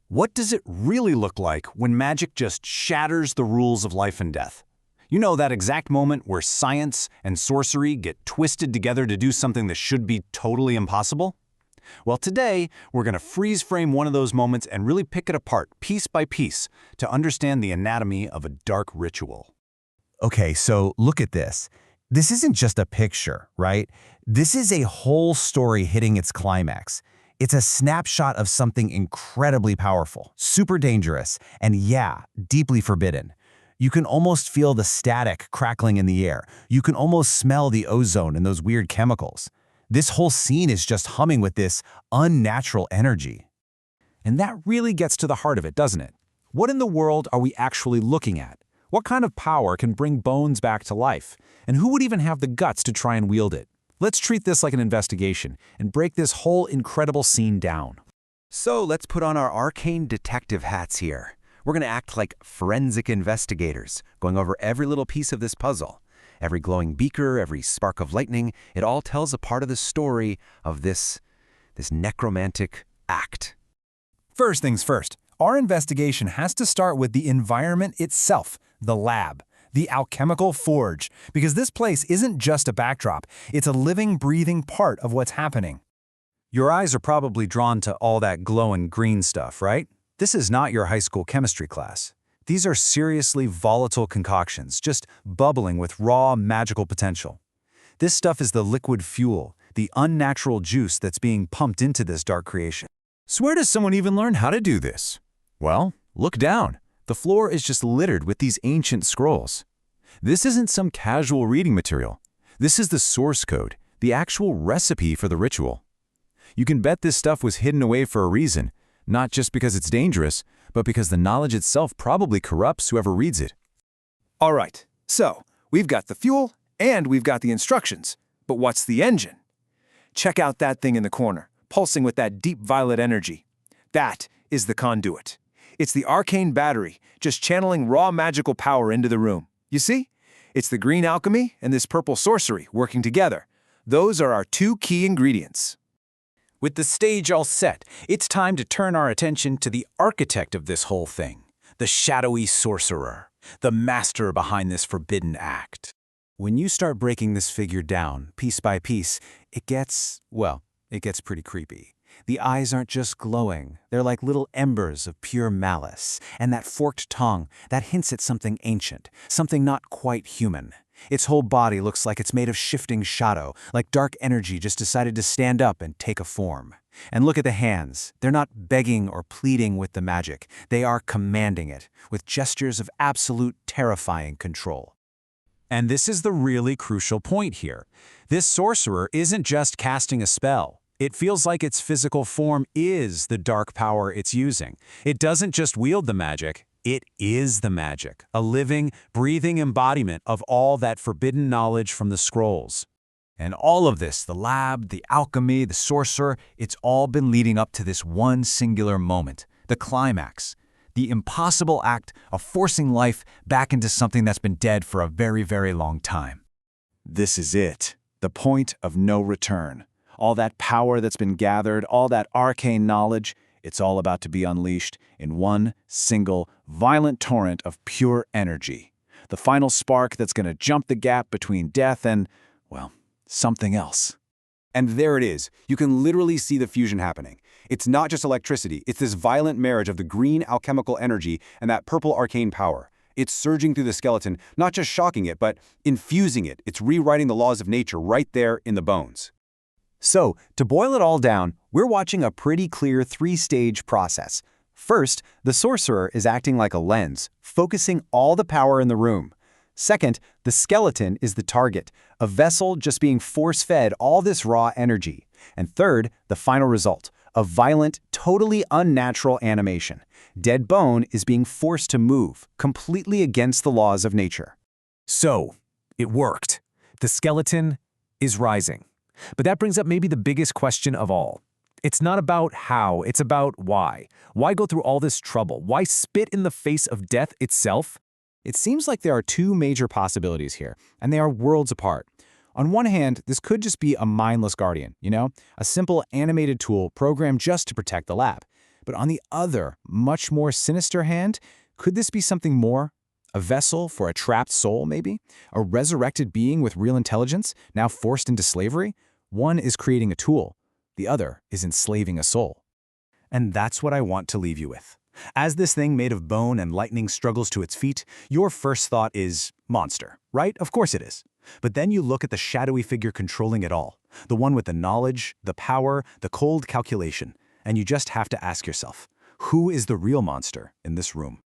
What does it really look like when magic just shatters the rules of life and death? You know, that exact moment where science and sorcery get twisted together to do something that should be totally impossible? Well, today, we're going to freeze frame one of those moments and really pick it apart, piece by piece, to understand the anatomy of a dark ritual. Okay, so look at this. This isn't just a picture, right? This is a whole story hitting its climax. It's a snapshot of something incredibly powerful, super dangerous, and yeah, deeply forbidden. You can almost feel the static crackling in the air. You can almost smell the ozone and those weird chemicals. This whole scene is just humming with this unnatural energy. And that really gets to the heart of it, doesn't it? What in the world are we actually looking at? What kind of power can bring bones back to life? And who would even have the guts to try and wield it? Let's treat this like an investigation and break this whole incredible scene down. So let's put on our arcane detective hats here. We're going to act like forensic investigators, going over every little piece of this puzzle. Every glowing beaker, every spark of lightning, it all tells a part of the story of this necromantic act. First things first, our investigation has to start with the environment itself, the lab, the alchemical forge, because this place isn't just a backdrop, it's a living, breathing part of what's happening. Your eyes are probably drawn to all that glowing green stuff, right? This is not your high school chemistry class. These are seriously volatile concoctions, just bubbling with raw magical potential. This stuff is the liquid fuel, the unnatural juice that's being pumped into this dark creation. So where does someone even learn how to do this? Well, look down. The floor is just littered with these ancient scrolls. This isn't some casual reading material. This is the source code, the actual recipe for the ritual. You can bet this stuff was hidden away for a reason, not just because it's dangerous, but because the knowledge itself probably corrupts whoever reads it. All right, so we've got the fuel and we've got the instructions, but what's the engine? Check out that thing in the corner, pulsing with that deep violet energy. That is the conduit. It's the arcane battery, just channeling raw magical power into the room. You see? It's the green alchemy and this purple sorcery working together. Those are our two key ingredients. With the stage all set, it's time to turn our attention to the architect of this whole thing, the shadowy sorcerer, the master behind this forbidden act. When you start breaking this figure down, piece by piece, it gets pretty creepy. The eyes aren't just glowing, they're like little embers of pure malice, and that forked tongue, that hints at something ancient, something not quite human. Its whole body looks like it's made of shifting shadow, like dark energy just decided to stand up and take a form. And look at the hands. They're not begging or pleading with the magic. They are commanding it, with gestures of absolute terrifying control. And this is the really crucial point here. This sorcerer isn't just casting a spell. It feels like its physical form is the dark power it's using. It doesn't just wield the magic. It is the magic, a living, breathing embodiment of all that forbidden knowledge from the scrolls. And all of this, the lab, the alchemy, the sorcerer, it's all been leading up to this one singular moment, the climax, the impossible act of forcing life back into something that's been dead for a very, very long time. This is it, the point of no return. All that power that's been gathered, all that arcane knowledge, it's all about to be unleashed in one single, violent torrent of pure energy. The final spark that's going to jump the gap between death and, well, something else. And there it is. You can literally see the fusion happening. It's not just electricity, it's this violent marriage of the green alchemical energy and that purple arcane power. It's surging through the skeleton, not just shocking it, but infusing it. It's rewriting the laws of nature right there in the bones. So, to boil it all down, we're watching a pretty clear three-stage process. First, the sorcerer is acting like a lens, focusing all the power in the room. Second, the skeleton is the target, a vessel just being force-fed all this raw energy. And third, the final result, a violent, totally unnatural animation. Dead bone is being forced to move, completely against the laws of nature. So, it worked. The skeleton is rising. But that brings up maybe the biggest question of all. It's not about how, it's about why. Why go through all this trouble? Why spit in the face of death itself? It seems like there are two major possibilities here, and they are worlds apart. On one hand, this could just be a mindless guardian, a simple animated tool programmed just to protect the lab. But on the other, much more sinister hand, could this be something more? A vessel for a trapped soul, maybe? A resurrected being with real intelligence, now forced into slavery? One is creating a tool. The other is enslaving a soul. And that's what I want to leave you with. As this thing made of bone and lightning struggles to its feet, your first thought is monster, right? Of course it is. But then you look at the shadowy figure controlling it all, the one with the knowledge, the power, the cold calculation, and you just have to ask yourself, who is the real monster in this room?